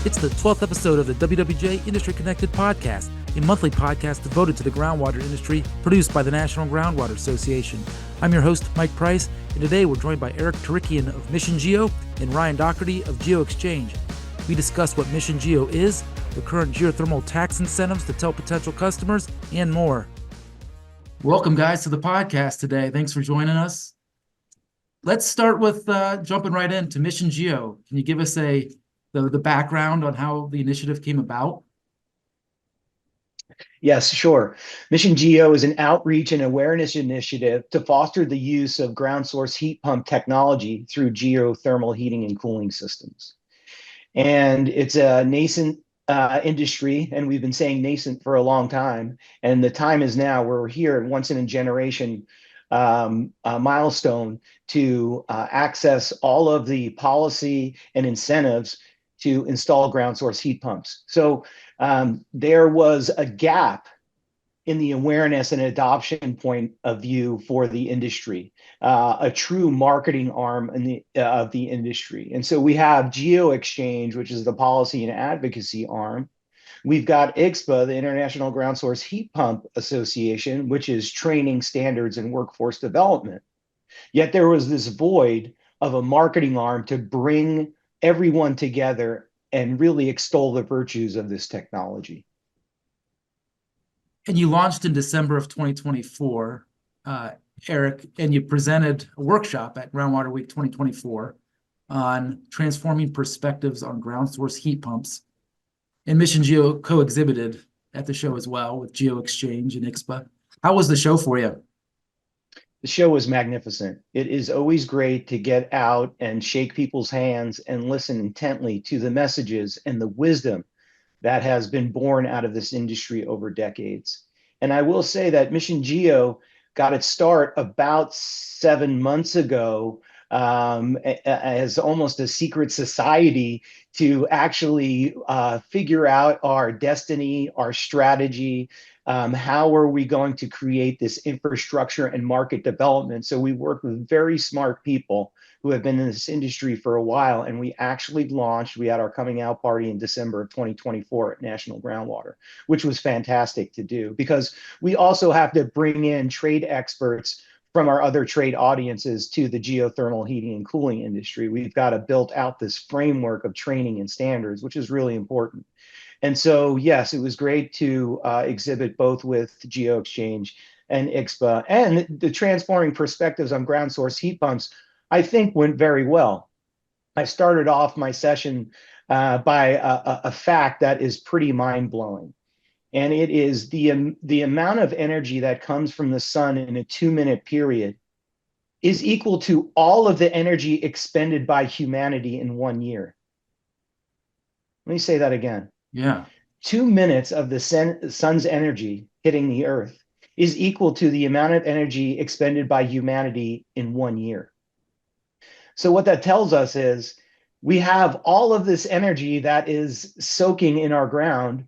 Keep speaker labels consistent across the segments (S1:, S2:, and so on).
S1: It's the 12th episode of the WWJ Industry Connected Podcast, a monthly podcast devoted to the groundwater industry, produced by the National Groundwater Association. I'm your host, Mike Price, and today we're joined by Eric Torykian of Mission Geo and Ryan Dougherty of GeoExchange. We discuss what Mission Geo is, the current geothermal tax incentives to tell potential customers, and more. Welcome, guys, to the podcast today. Thanks for joining us. Let's start with jumping right into Mission Geo. Can you give us the background on how the initiative came about?
S2: Yes, sure. Mission Geo is an outreach and awareness initiative to foster the use of ground source heat pump technology through geothermal heating and cooling systems. And it's a nascent industry, and we've been saying nascent for a long time. And the time is now where we're here at once in a generation milestone to access all of the policy and incentives to install ground source heat pumps. So there was a gap in the awareness and adoption point of view for the industry, a true marketing arm of the industry. And so we have GeoExchange, which is the policy and advocacy arm. We've got IGSPA, the International Ground Source Heat Pump Association, which is training, standards, and workforce development. Yet there was this void of a marketing arm to bring everyone together and really extol the virtues of this technology.
S1: And you launched in December of 2024, Eric, and you presented a workshop at Groundwater Week 2024 on transforming perspectives on ground source heat pumps. And Mission Geo co-exhibited at the show as well with GeoExchange and IGSPA. How was the show for you?
S2: The show was magnificent. It is always great to get out and shake people's hands and listen intently to the messages and the wisdom that has been born out of this industry over decades. And I will say that Mission Geo got its start about 7 months ago as almost a secret society to actually figure out our destiny, our strategy. How are we going to create this infrastructure and market development? So we work with very smart people who have been in this industry for a while, and we actually launched, we had our coming out party in December of 2024 at National Groundwater, which was fantastic to do because we also have to bring in trade experts from our other trade audiences to the geothermal heating and cooling industry. We've got to build out this framework of training and standards, which is really important. And so, yes, it was great to exhibit both with GeoExchange and IGSPA. And the transforming perspectives on ground source heat pumps, I think, went very well. I started off my session by a fact that is pretty mind-blowing. And it is the amount of energy that comes from the sun in a 2-minute period is equal to all of the energy expended by humanity in 1 year. Let me say that again.
S1: Yeah.
S2: 2 minutes of the sun's energy hitting the earth is equal to the amount of energy expended by humanity in 1 year. So what that tells us is we have all of this energy that is soaking in our ground.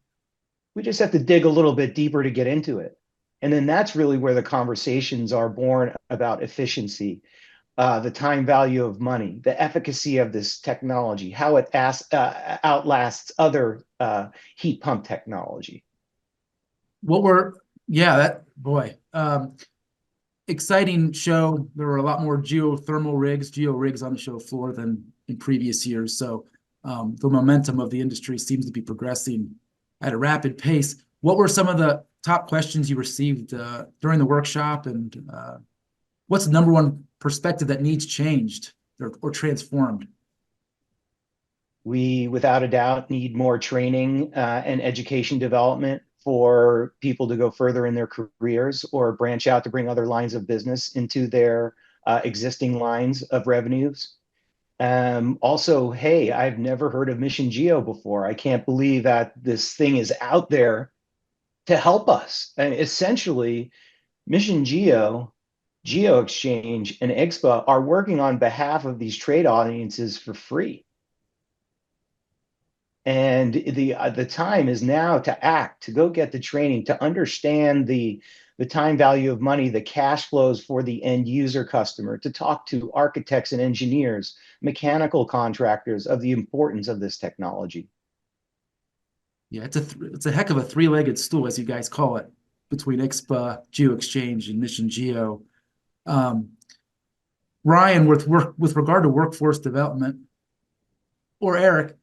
S2: We just have to dig a little bit deeper to get into it. And then that's really where the conversations are born about efficiency, the time value of money, the efficacy of this technology, how it outlasts other heat pump technology.
S1: Exciting show. There were a lot more geo rigs on the show floor than in previous years. So the momentum of the industry seems to be progressing at a rapid pace. What were some of the top questions you received during the workshop, and what's the number one perspective that needs changed or transformed?
S2: We, without a doubt, need more training and education development for people to go further in their careers or branch out to bring other lines of business into their existing lines of revenues. Also, hey, I've never heard of Mission Geo before. I can't believe that this thing is out there to help us. And essentially, Mission Geo, GeoExchange, and IGSPA are working on behalf of these trade audiences for free. And the time is now to act, to go get the training, to understand the time value of money, the cash flows for the end user customer, to talk to architects and engineers, mechanical contractors of the importance of this technology.
S1: Yeah, it's a heck of a three-legged stool, as you guys call it, between IXPA, GeoExchange, and Mission Geo. Um, Ryan, with regard to workforce development, or Eric,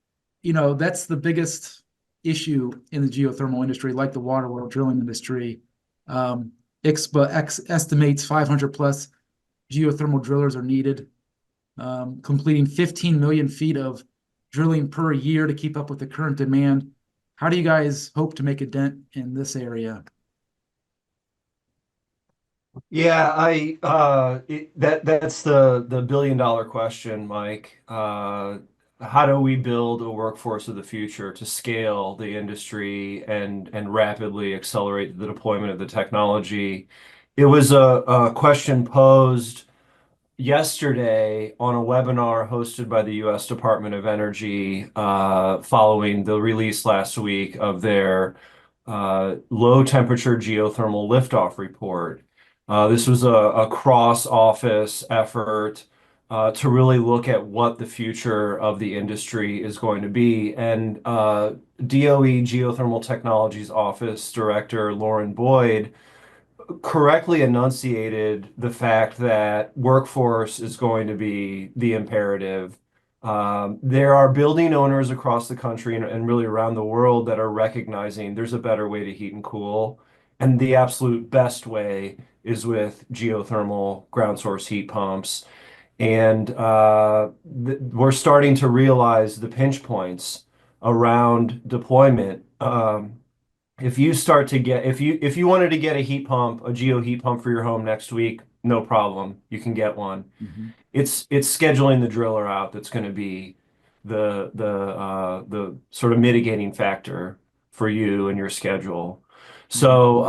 S1: that's the biggest issue in the geothermal industry, like the water well drilling industry. Um, estimates 500 plus geothermal drillers are needed, completing 15 million feet of drilling per year to keep up with the current demand. How do you guys hope to make a dent in this area?
S3: Yeah, that's the billion dollar question, Mike. How do we build a workforce of the future to scale the industry and rapidly accelerate the deployment of the technology? It was a question posed yesterday on a webinar hosted by the U.S. Department of Energy, following the release last week of their low temperature geothermal liftoff report. This was a cross-office effort to really look at what the future of the industry is going to be. And DOE Geothermal Technologies Office Director Lauren Boyd correctly enunciated the fact that workforce is going to be the imperative. There are building owners across the country and really around the world that are recognizing there's a better way to heat and cool. And the absolute best way is with geothermal ground source heat pumps. And we're starting to realize the pinch points around deployment. If you wanted to get a heat pump, a geo heat pump for your home next week, no problem. You can get one.
S1: Mhm.
S3: It's scheduling the driller out that's going to be the sort of mitigating factor for you and your schedule. So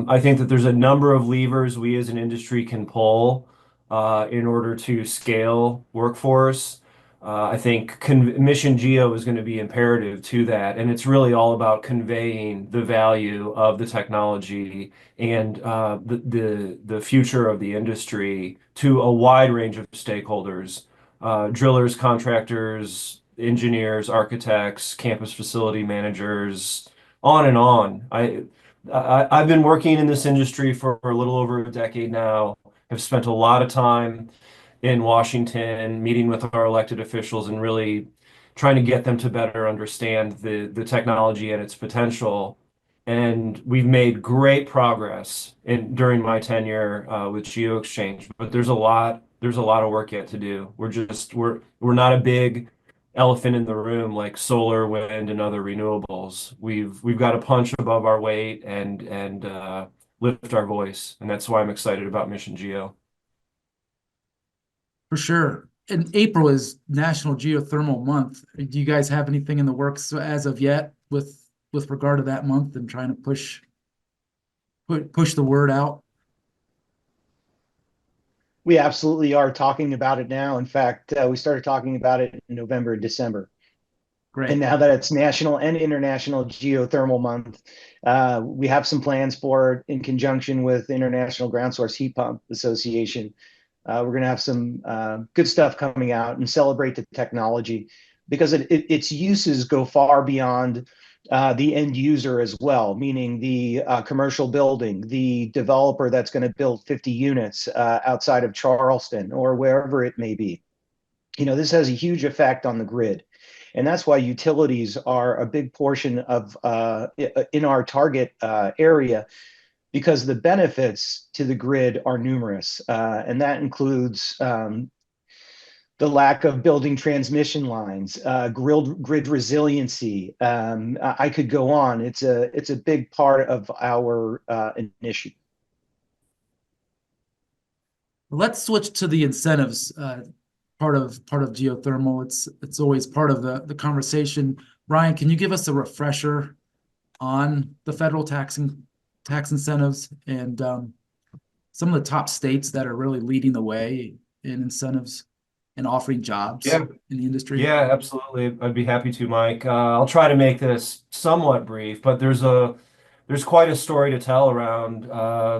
S3: I think that there's a number of levers we as an industry can pull in order to scale workforce. I think Mission Geo is going to be imperative to that, and it's really all about conveying the value of the technology and the future of the industry to a wide range of stakeholders, drillers, contractors, engineers, architects, campus facility managers, on and on. I've been working in this industry for a little over a decade now. Have spent a lot of time in Washington, meeting with our elected officials and really trying to get them to better understand the technology and its potential. And we've made great progress during my tenure with GeoExchange, but there's a lot of work yet to do. We're not a big elephant in the room like solar, wind, and other renewables. We've got to punch above our weight and lift our voice, and that's why I'm excited about Mission Geo.
S1: For sure. And April is National Geothermal Month. Do you guys have anything in the works as of yet with regard to that month and trying to push the word out?
S2: We absolutely are talking about it now. In fact, we started talking about it in November and December. And
S1: Great.
S2: now that it's National and International Geothermal Month, we have some plans for it in conjunction with International Ground Source Heat Pump Association. We're going to have some good stuff coming out and celebrate the technology because its uses go far beyond the end user as well, meaning the commercial building, the developer that's going to build 50 units outside of Charleston or wherever it may be. This has a huge effect on the grid. And that's why utilities are a big portion of in our target area, because the benefits to the grid are numerous. And that includes the lack of building transmission lines, grid resiliency. I could go on. It's a big part of our initiative.
S1: Let's switch to the incentives part of geothermal. It's always part of the conversation. Ryan, can you give us a refresher on the federal tax incentives and some of the top states that are really leading the way in incentives and offering jobs
S3: Yeah.
S1: in the industry?
S3: Yeah, absolutely. I'd be happy to, Mike. I'll try to make this somewhat brief, but there's quite a story to tell around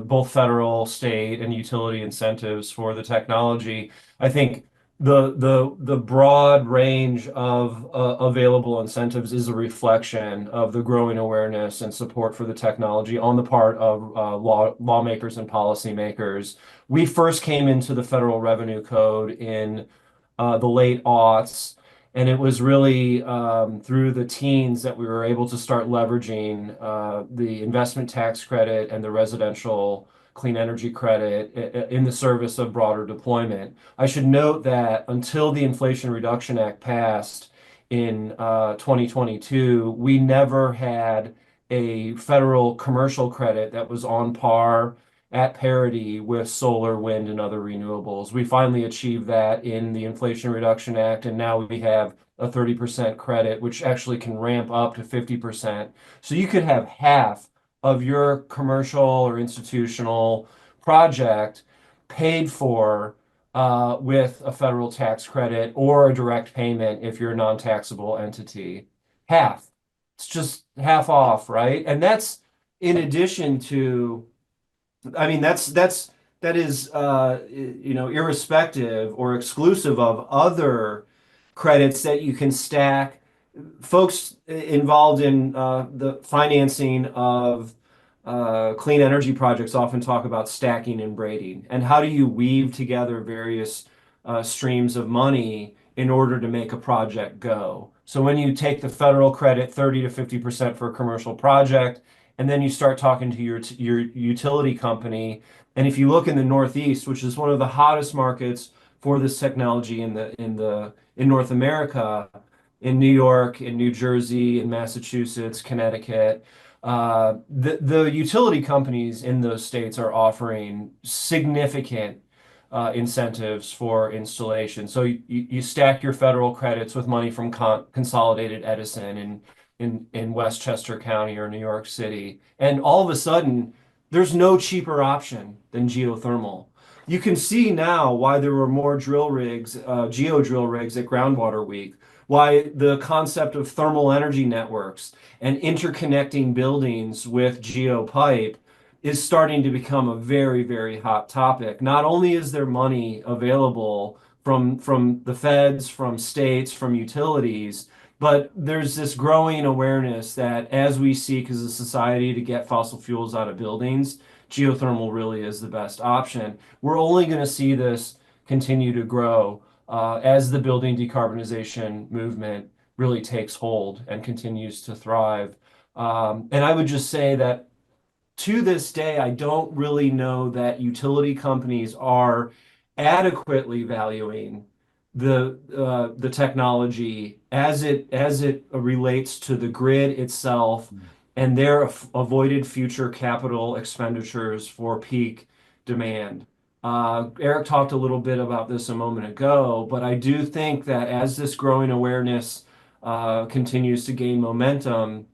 S3: both federal, state, and utility incentives for the technology. I think the broad range of available incentives is a reflection of the growing awareness and support for the technology on the part of lawmakers and policymakers. We first came into the Federal Revenue Code in the late aughts, and it was really through the teens that we were able to start leveraging the investment tax credit and the residential clean energy credit in the service of broader deployment. I should note that until the Inflation Reduction Act passed in 2022, we never had a federal commercial credit that was on par at parity with solar, wind, and other renewables. We finally achieved that in the Inflation Reduction Act, and now we have a 30% credit, which actually can ramp up to 50%. So you could have half of your commercial or institutional project paid for with a federal tax credit or a direct payment if you're a non-taxable entity. Half. It's just half off, right? And that's in addition to, I mean, that is irrespective or exclusive of other credits that you can stack. Folks involved in the financing of clean energy projects often talk about stacking and braiding, and how do you weave together various streams of money in order to make a project go. So when you take the federal credit, 30 to 50% for a commercial project, and then you start talking to your utility company. And if you look in the Northeast, which is one of the hottest markets for this technology in North America, in New York, in New Jersey, in Massachusetts, Connecticut, the utility companies in those states are offering significant incentives for installation. So you stack your federal credits with money from Consolidated Edison in Westchester County or New York City, and all of a sudden, there's no cheaper option than geothermal. You can see now why there were more drill rigs, geo drill rigs at Groundwater Week, why the concept of thermal energy networks and interconnecting buildings with geopipe is starting to become a very, very hot topic. Not only is there money available from the feds, from states, from utilities, but there's this growing awareness that as we seek as a society to get fossil fuels out of buildings, geothermal really is the best option. We're only going to see this continue to grow as the building decarbonization movement really takes hold and continues to thrive. And I would just say that to this day, I don't really know that utility companies are adequately valuing the technology as it relates to the grid itself and their avoided future capital expenditures for peak demand. Eric talked a little bit about this a moment ago, but I do think that as this growing awareness continues to gain momentum,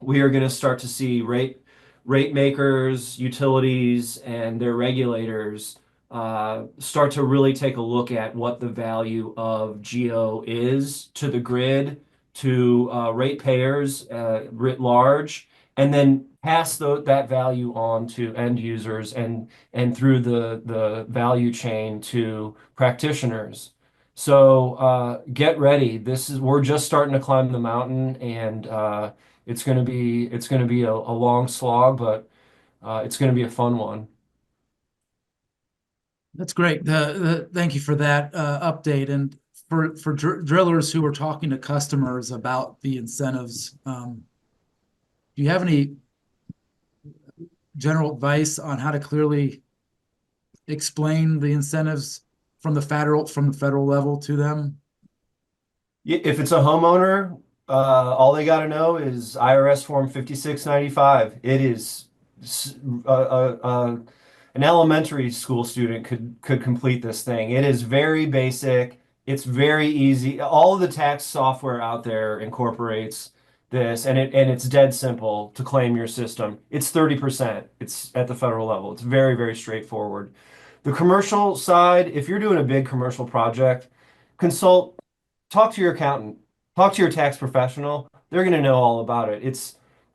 S3: we are going to start to see rate makers, utilities, and their regulators start to really take a look at what the value of geo is to the grid, to ratepayers writ large, and then pass that value on to end users and through the value chain to practitioners. So get ready. We're just starting to climb the mountain, and it's gonna be a long slog, but it's gonna be a fun one.
S1: That's great. Thank you for that update. And for drillers who are talking to customers about the incentives, do you have any general advice on how to clearly explain the incentives from the federal level to them?
S3: If it's a homeowner, all they got to know is IRS Form 5695. It is an elementary school student could complete this thing. It is very basic. It's very easy. All of the tax software out there incorporates this, and it's dead simple to claim your system. It's 30%. It's at the federal level. It's very, very straightforward. The commercial side, if you're doing a big commercial project, talk to your accountant, talk to your tax professional. They're going to know all about it.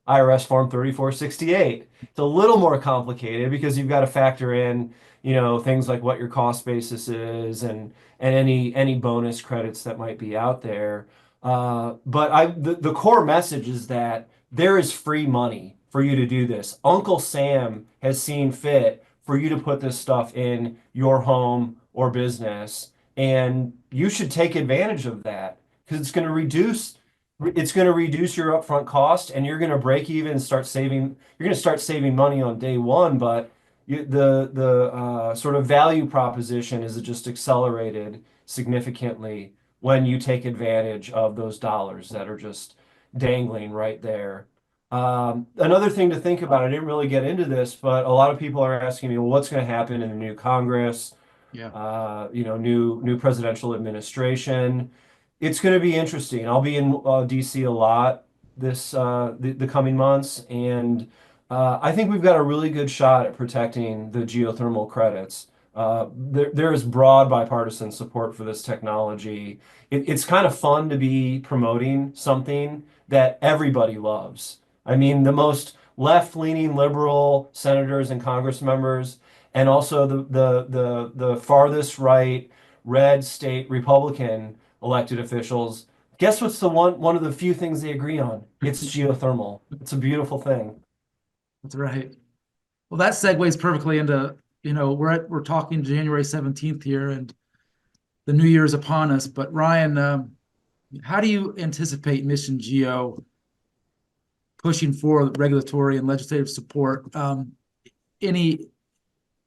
S3: IRS Form 3468. It's a little more complicated because you've got to factor in, things like what your cost basis is and any bonus credits that might be out there. But the core message is that there is free money for you to do this. Uncle Sam has seen fit for you to put this stuff in your home or business, and you should take advantage of that because it's going to reduce your upfront cost, and you're going to break even and start saving. You're going to start saving money on day one, but the sort of value proposition is just accelerated significantly when you take advantage of those dollars that are just dangling right there. Another thing to think about, I didn't really get into this, but a lot of people are asking me, well, what's going to happen in the new Congress?
S1: Yeah.
S3: New presidential administration. It's going to be interesting. I'll be in DC a lot the coming months, and I think we've got a really good shot at protecting the geothermal credits. There is broad bipartisan support for this technology. It's kind of fun to be promoting something that everybody loves. I mean, the most left-leaning liberal senators and Congress members, and also the farthest right red state Republican elected officials. Guess what's one of the few things they agree on? It's geothermal. It's a beautiful thing.
S1: That's right. Well, that segues perfectly into, we're talking January 17th here, and the new year is upon us. But Ryan, how do you anticipate Mission Geo pushing for regulatory and legislative support? Do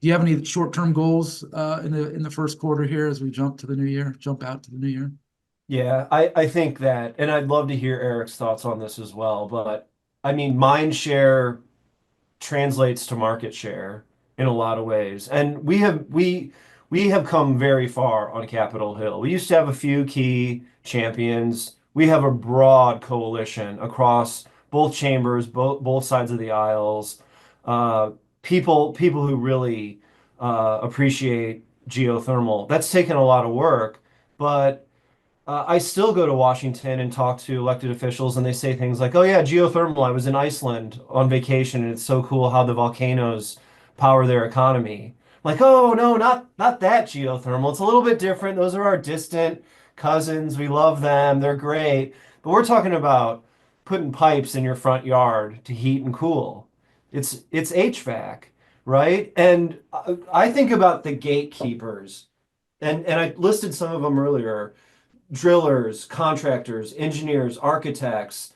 S1: you have any short-term goals in the first quarter here as we jump out to the new year?
S3: Yeah, I think that, and I'd love to hear Eric's thoughts on this as well. But I mean, mind share translates to market share in a lot of ways. And we have come very far on Capitol Hill. We used to have a few key champions. We have a broad coalition across both chambers, both sides of the aisles. Uh, people who really appreciate geothermal. That's taken a lot of work, but I still go to Washington and talk to elected officials, and they say things like, "Oh yeah, geothermal. I was in Iceland on vacation, and it's so cool how the volcanoes power their economy." Like, "Oh no, not that geothermal. It's a little bit different. Those are our distant cousins. We love them. They're great. But we're talking about putting pipes in your front yard to heat and cool. It's HVAC, right?" And I think about the gatekeepers, and I listed some of them earlier: drillers, contractors, engineers, architects,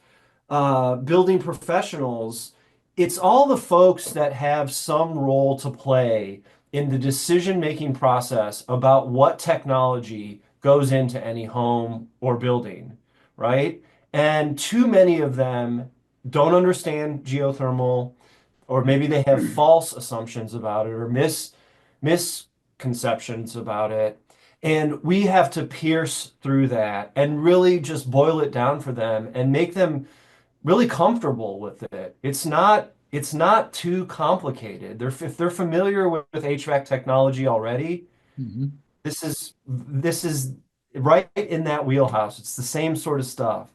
S3: building professionals. It's all the folks that have some role to play in the decision-making process about what technology goes into any home or building, right? And too many of them don't understand geothermal, or maybe they have false assumptions about it or misconceptions about it. And we have to pierce through that and really just boil it down for them and make them really comfortable with it. It's not too complicated. If they're familiar with HVAC technology already,
S1: Mhm.
S3: this is right in that wheelhouse. It's the same sort of stuff.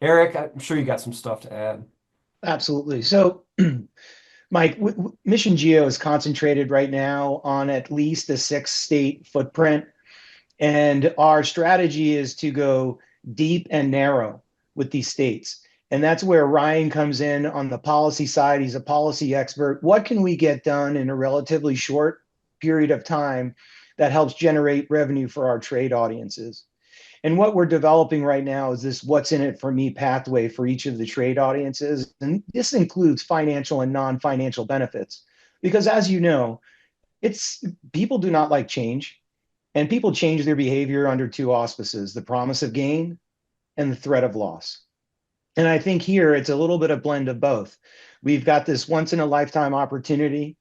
S3: Eric, I'm sure you got some stuff to add.
S2: Absolutely. So, Mike, Mission Geo is concentrated right now on at least a 6-state footprint. And our strategy is to go deep and narrow with these states. And that's where Ryan comes in on the policy side. He's a policy expert. What can we get done in a relatively short period of time that helps generate revenue for our trade audiences? And what we're developing right now is this what's in it for me pathway for each of the trade audiences. And this includes financial and non-financial benefits. Because as you know, it's people do not like change. And people change their behavior under two auspices: the promise of gain and the threat of loss. And I think here it's a little bit of blend of both. We've got this once in a lifetime opportunity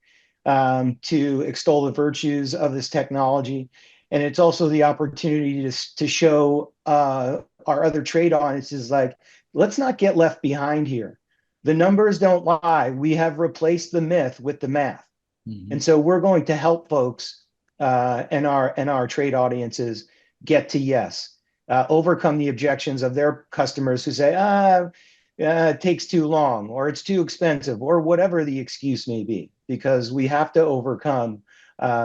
S2: to extol the virtues of this technology. And it's also the opportunity to show our other trade audiences, like, let's not get left behind here. The numbers don't lie. We have replaced the myth with the math.
S1: Mhm.
S2: And so we're going to help folks and our trade audiences get to yes, overcome the objections of their customers who say, it takes too long, or it's too expensive, or whatever the excuse may be, because we have to overcome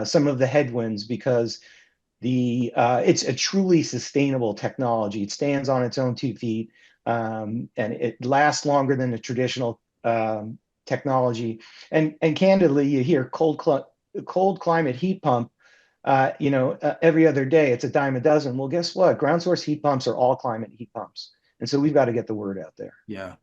S2: some of the headwinds, because it's a truly sustainable technology. It stands on its own 2 feet, and it lasts longer than the traditional technology. And candidly, you hear cold climate heat pump, every other day. It's a dime a dozen. Well, guess what? Ground source heat pumps are all climate heat pumps, and so we've got to get the word out there.
S1: Yeah.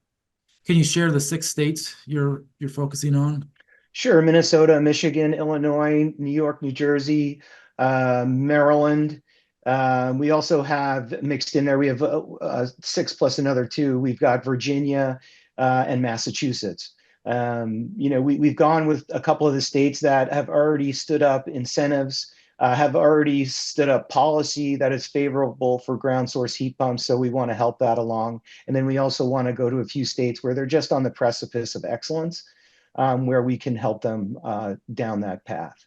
S1: Can you share the 6 states you're focusing on?
S2: Sure. Minnesota, Michigan, Illinois, New York, New Jersey, Maryland. We also have mixed in there, we have 6 plus another 2. We've got Virginia and Massachusetts. We've gone with a couple of the states that have already stood up incentives, have already stood up policy that is favorable for ground source heat pumps. So we want to help that along. And then we also want to go to a few states where they're just on the precipice of excellence, where we can help them down that path.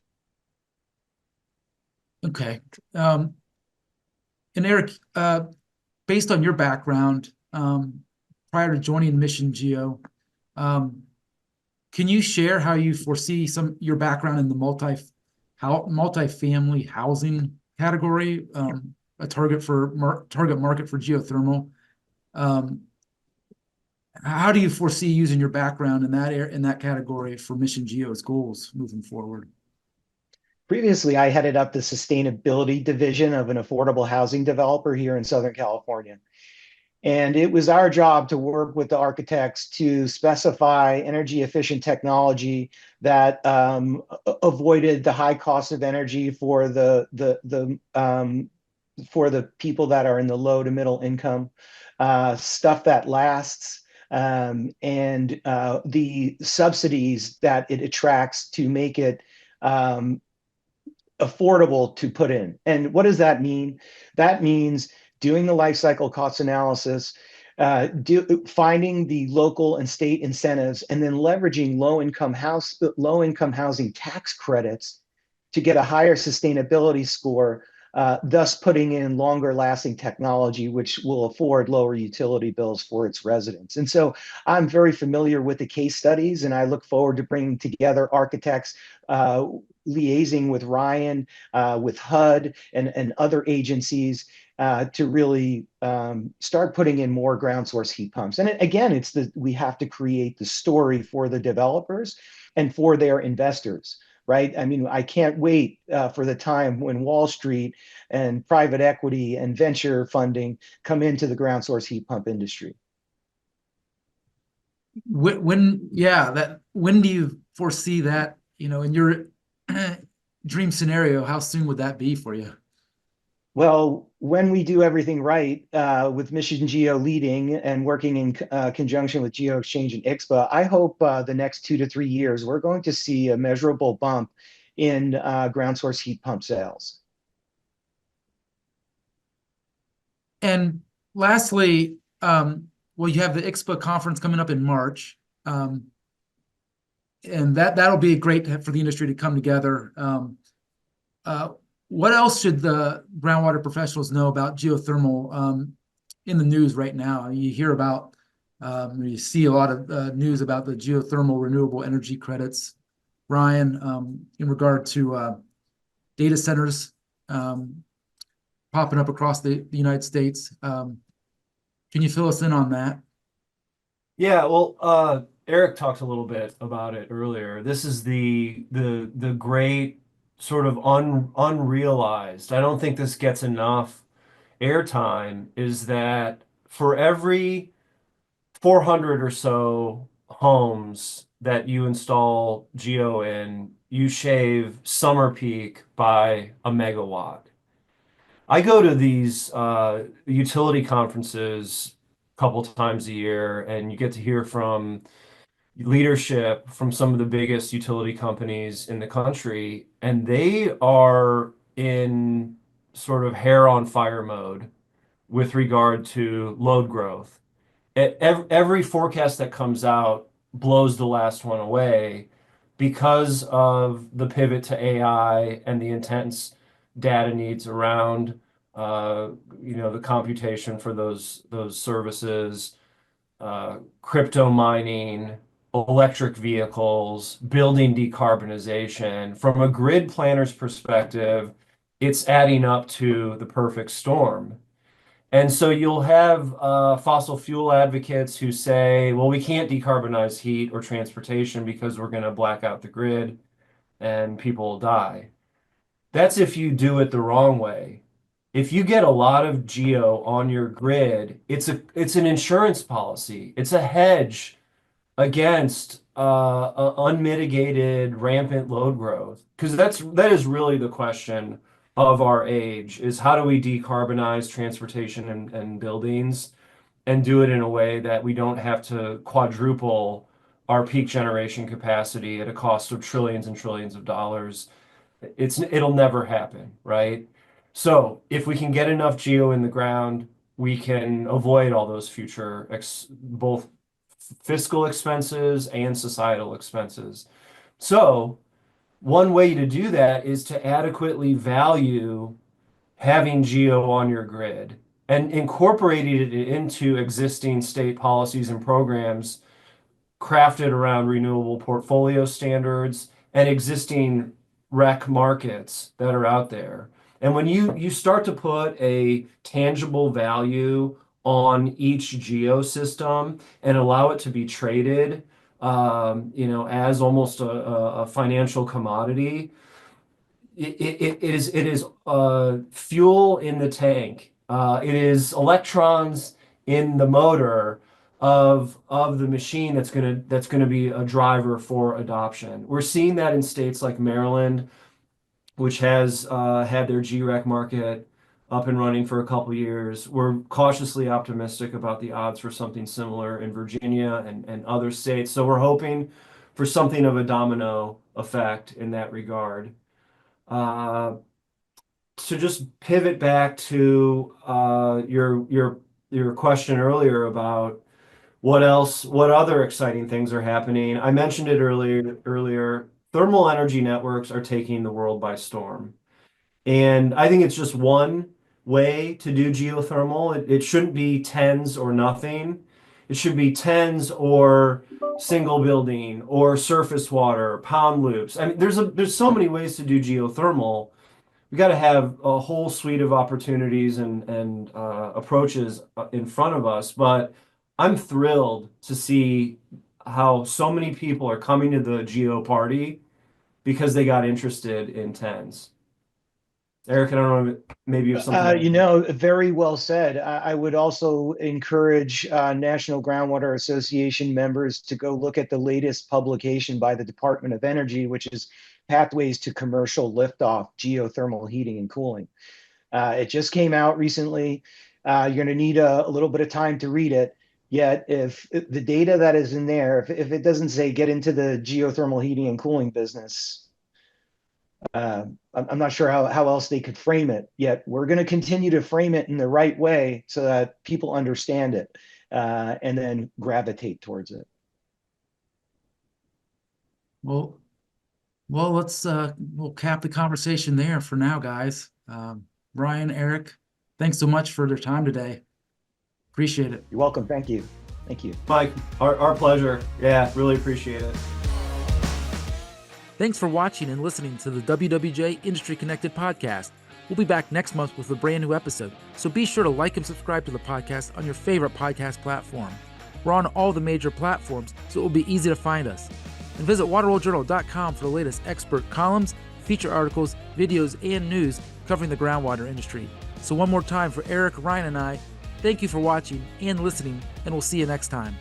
S1: Okay. And Eric, based on your background, prior to joining Mission Geo, can you share how you foresee your background in the multifamily housing category, a target market for geothermal? How do you foresee using your background in that category for Mission Geo's goals moving forward?
S2: Previously, I headed up the sustainability division of an affordable housing developer here in Southern California. And it was our job to work with the architects to specify energy efficient technology that avoided the high cost of energy for the people that are in the low to middle income, stuff that lasts, and the subsidies that it attracts to make it affordable to put in. And what does that mean? That means doing the life cycle cost analysis, finding the local and state incentives, and then leveraging low-income housing tax credits to get a higher sustainability score, thus putting in longer lasting technology, which will afford lower utility bills for its residents. And so I'm very familiar with the case studies, and I look forward to bringing together architects, liaising with Ryan, with HUD and other agencies, to really start putting in more ground source heat pumps. And again, we have to create the story for the developers and for their investors, right? I mean, I can't wait for the time when Wall Street and private equity and venture funding come into the ground source heat pump industry.
S1: When do you foresee that, in your dream scenario, how soon would that be for you?
S2: Well, when we do everything right, with Mission Geo leading and working in conjunction with GeoExchange and ICSPA, I hope the next 2 to 3 years, we're going to see a measurable bump in ground source heat pump sales.
S1: And lastly, well, you have the ICSPA conference coming up in March, and that'll be great for the industry to come together. What else should the groundwater professionals know about geothermal in the news right now? You hear about, you see a lot of news about the geothermal renewable energy credits, Ryan, in regard to data centers popping up across the United States. Can you fill us in on that?
S3: Yeah, well, Eric talked a little bit about it earlier. This is the great sort of unrealized. I don't think this gets enough airtime, is that for every 400 or so homes that you install Geo in, you shave summer peak by a megawatt. I go to these utility conferences a couple times a year, and you get to hear from leadership from some of the biggest utility companies in the country, and they are in sort of hair on fire mode with regard to load growth. Every forecast that comes out blows the last one away because of the pivot to AI and the intense data needs around the computation for those services. crypto mining, electric vehicles, building decarbonization. From a grid planner's perspective, it's adding up to the perfect storm. And so you'll have fossil fuel advocates who say, well, we can't decarbonize heat or transportation because we're going to black out the grid and people will die. That's if you do it the wrong way. If you get a lot of geo on your grid, it's an insurance policy. It's a hedge against unmitigated rampant load growth. Because that is really the question of our age, is how do we decarbonize transportation and buildings and do it in a way that we don't have to quadruple our peak generation capacity at a cost of trillions and trillions of dollars. It'll never happen, right? So if we can get enough geo in the ground, we can avoid all those future both fiscal expenses and societal expenses. So one way to do that is to adequately value having geo on your grid and incorporating it into existing state policies and programs crafted around renewable portfolio standards and existing rec markets that are out there. And when you start to put a tangible value on each geosystem and allow it to be traded, as almost a financial commodity, it is fuel in the tank. It is electrons in the motor of the machine that's gonna be a driver for adoption. We're seeing that in states like Maryland, which has had their GREC market up and running for a couple years. We're cautiously optimistic about the odds for something similar in Virginia and other states. So we're hoping for something of a domino effect in that regard. To just pivot back to your question earlier about what other exciting things are happening. I mentioned it earlier. Thermal energy networks are taking the world by storm. And I think it's just one way to do geothermal. It shouldn't be tens or nothing. It should be tens or single building or surface water, pond loops. I mean, there's so many ways to do geothermal. We got to have a whole suite of opportunities and approaches in front of us. But I'm thrilled to see how so many people are coming to the geo party because they got interested in tens. Eric, I don't know, maybe you have something.
S2: Very well said. I would also encourage National Groundwater Association members to go look at the latest publication by the Department of Energy, which is Pathways to Commercial Liftoff, Geothermal Heating and Cooling. It just came out recently. You're going to need a little bit of time to read it. Yet, if the data that is in there, if it doesn't say get into the geothermal heating and cooling business, I'm not sure how else they could frame it. Yet we're going to continue to frame it in the right way so that people understand it and then gravitate towards it.
S1: Well, let's we'll cap the conversation there for now, guys. Brian, Eric, thanks so much for their time today. Appreciate it.
S2: You're welcome. Thank you.
S3: Mike, our pleasure. Yeah, really appreciate it.
S1: Thanks for watching and listening to the WWJ Industry Connected Podcast. We'll be back next month with a brand new episode, so be sure to like and subscribe to the podcast on your favorite podcast platform. We're on all the major platforms, so it will be easy to find us. And visit waterworldjournal.com for the latest expert columns, feature articles, videos, and news covering the groundwater industry. So one more time for Eric, Ryan, and I, thank you for watching and listening, and we'll see you next time.